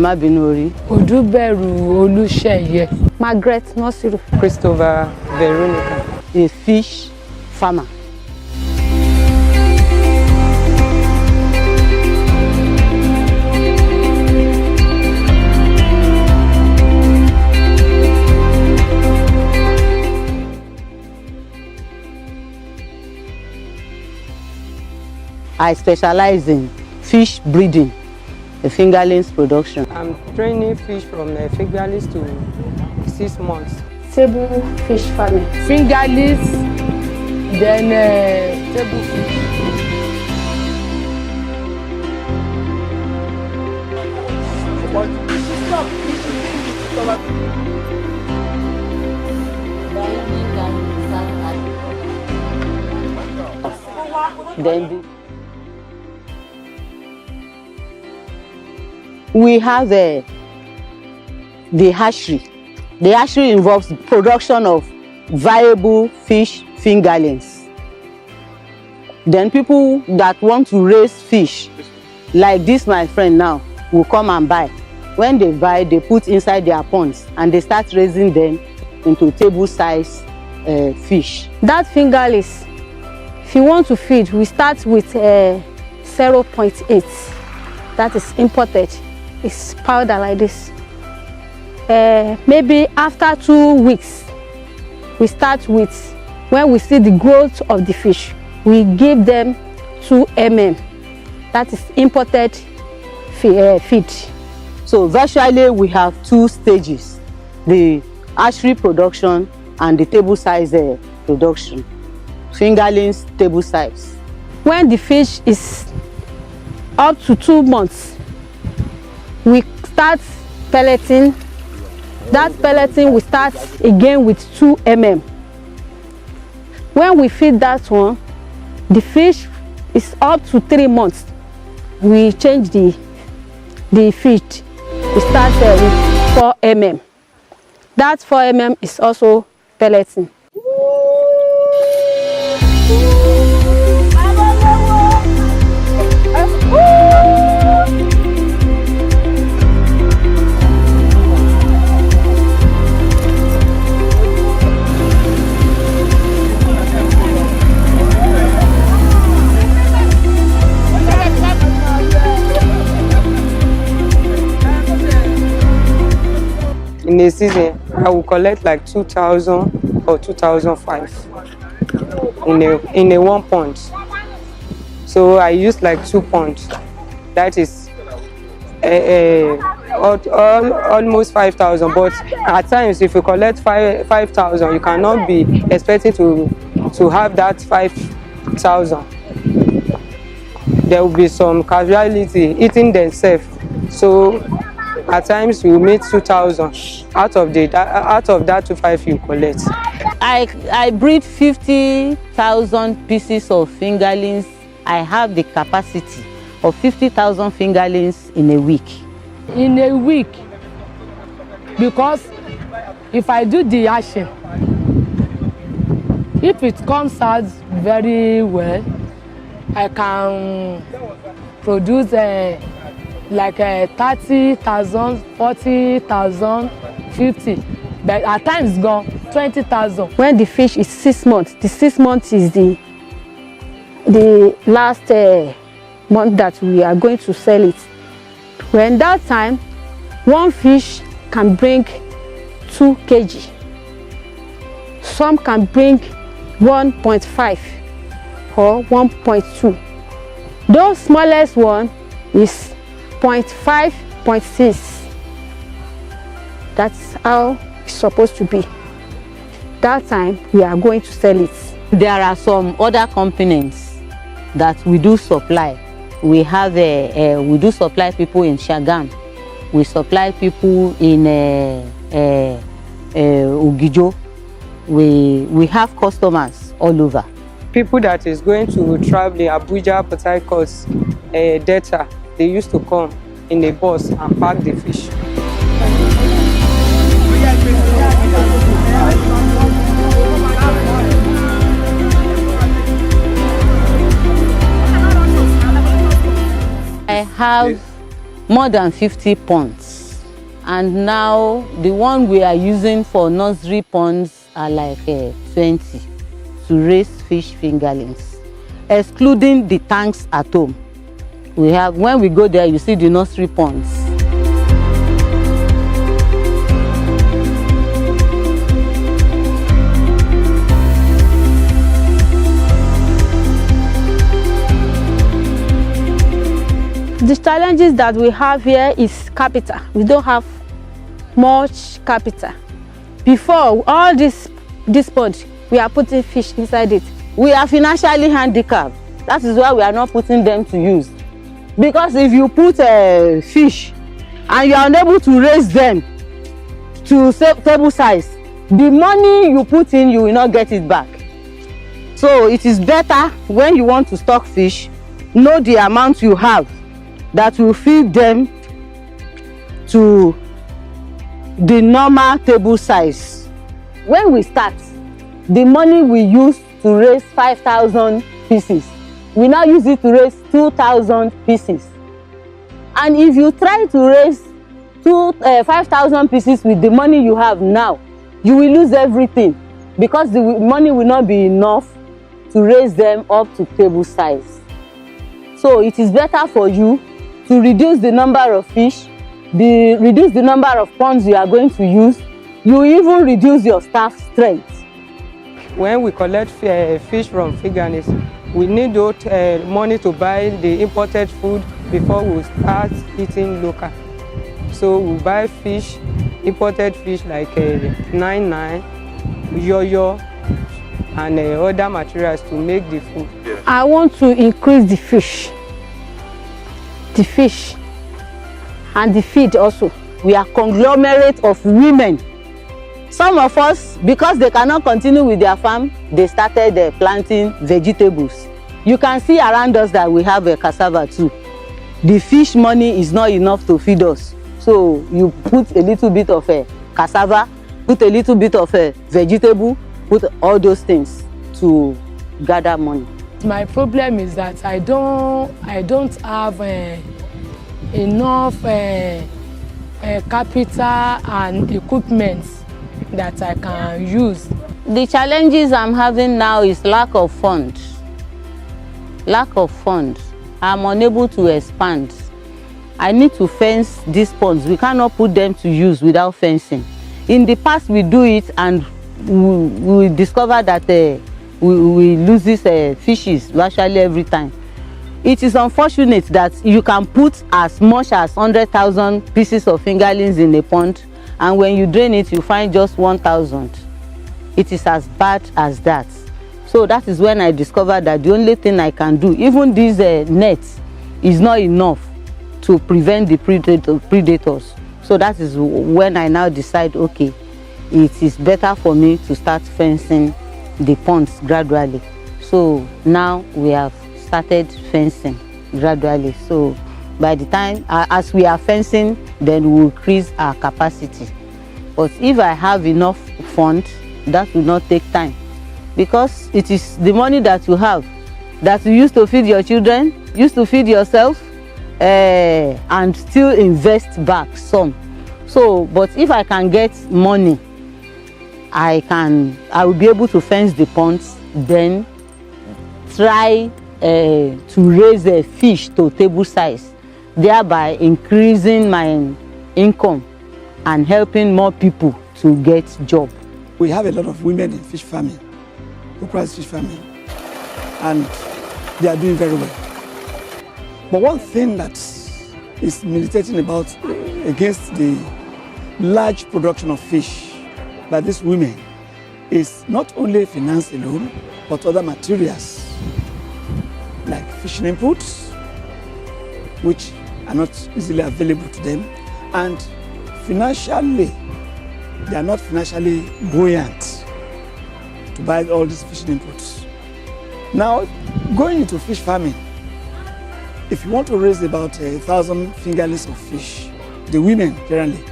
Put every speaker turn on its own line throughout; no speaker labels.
Emabinori.
Oduberu Olusheye.
Margaret Nosiru.
Christopher Veronica.
A fish farmer. I specialize in fish breeding, the fingerlings production.
I'm training fish from fingerlings to 6 months.
Table fish farming.
Fingerlings, then table fish.
Then we have the hatchery. The hatchery involves production of viable fish fingerlings. Then people that want to raise fish, like this my friend now, will come and buy. When they buy, they put inside their ponds and they start raising them into table size fish.
That fingerlings, if you want to feed, we start with 0.8. That is imported. It's powder like this. Maybe after 2 weeks, we start with, when we see the growth of the fish, we give them 2 mm. That is imported feed.
So virtually we have 2 stages, the hatchery production and the table size production. Fingerlings table size.
When the fish is up to 2 months, we start pelleting. That pelleting we start again with 2 mm. When we feed that one, the fish is up to 3 months. We change the feed. We start with 4 mm. That 4 mm is also pelleting.
In a season, I will collect like 2,000 or 2,005 in a 1 pond. So I use like 2 ponds. That is almost 5,000. But at times, if you collect 5,000, you cannot be expecting to have that 5,000. There will be some casualty eating themselves. So at times we make 2,000 out of that 2,500 you collect.
I breed 50,000 pieces of fingerlings. I have the capacity of 50,000 fingerlings in a week.
In a week, because if I do the hatching, if it comes out very well, I can produce like 30,000, 40,000, 50. But at times gone 20,000.
When the fish is 6 months, the 6 months is the last month that we are going to sell it. When that time, one fish can bring 2 kg. Some can bring 1.5 or 1.2. Those smallest one is 0.5, 0.6. That's how it's supposed to be. That time we are going to sell it.
There are some other components that we do supply. We have we do supply people in Shagam. We supply people in Ugijo. We have customers all over.
People that is going to travel in Abuja, Port Harcourt, Delta, they used to come in a bus and pack the fish.
I have more than 50 ponds. And now the one we are using for nursery ponds are like 20 to raise fish fingerlings, excluding the tanks at home. We have, when we go there, you see the nursery ponds.
The challenges that we have here is capital. We don't have much capital. Before, all this pond, we are putting fish inside it.
We are financially handicapped. That is why we are not putting them to use. Because if you put fish and you are unable to raise them to table size, the money you put in, you will not get it back. So it is better when you want to stock fish, know the amount you have that will feed them to the normal table size. When we start, the money we use to raise 5,000 pieces, we now use it to raise 2,000 pieces. And if you try to raise 5,000 pieces with the money you have now, you will lose everything, because the money will not be enough to raise them up to table size. So it is better for you to reduce the number of fish, reduce the number of ponds you are going to use. You even reduce your staff strength.
When we collect fish from fingerlings, we need money to buy the imported food before we start eating local. So we buy fish, imported fish like 9-9, yo-yo, and other materials to make the food.
I want to increase the fish and the feed also.
We are conglomerate of women. Some of us, because they cannot continue with their farm, they started planting vegetables. You can see around us that we have a cassava too. The fish money is not enough to feed us. So you put a little bit of cassava, put a little bit of vegetable, put all those things to gather money.
My problem is that I don't have enough capital and equipment that I can use.
The challenges I'm having now is lack of funds. Lack of funds. I'm unable to expand. I need to fence these ponds. We cannot put them to use without fencing. In the past, we do it and we discover that we lose these fishes virtually every time. It is unfortunate that you can put as much as 100,000 pieces of fingerlings in a pond, and when you drain it, you find just 1,000. It is as bad as that. So that is when I discovered that the only thing I can do, even these nets, is not enough to prevent the predators. So that is when I now decide, okay, it is better for me to start fencing the ponds gradually. So now we have started fencing gradually. So by the time, as we are fencing, then we will increase our capacity. But if I have enough funds, that will not take time, because it is the money that you have that you used to feed your children, used to feed yourself, and still invest back some. So, but if I can get money, I will be able to fence the ponds, then try to raise a fish to table size, thereby increasing my income and helping more people to get job.
We have a lot of women in fish farming, who practice fish farming, and they are doing very well. But one thing that is militating against the large production of fish by these women is not only finance alone, but other materials like fishing inputs, which are not easily available to them, and financially, they are not financially buoyant to buy all these fishing inputs. Now, going into fish farming, if you want to raise about 1,000 fingerlings of fish, the women generally,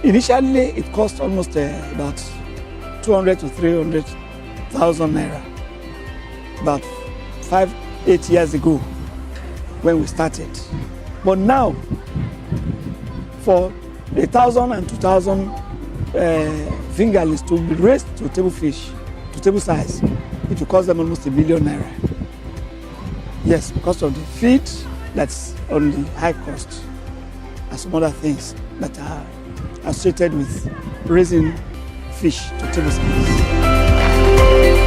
initially it cost almost about 200 to 300,000 naira. About 5-8 years ago when we started. But now, for 1,000 and 2,000 fingerlings to be raised to table fish, to table size, it will cost them almost ₦1 million. Yes, because of the feed that's on the high cost and some other things that are associated with raising fish to table size.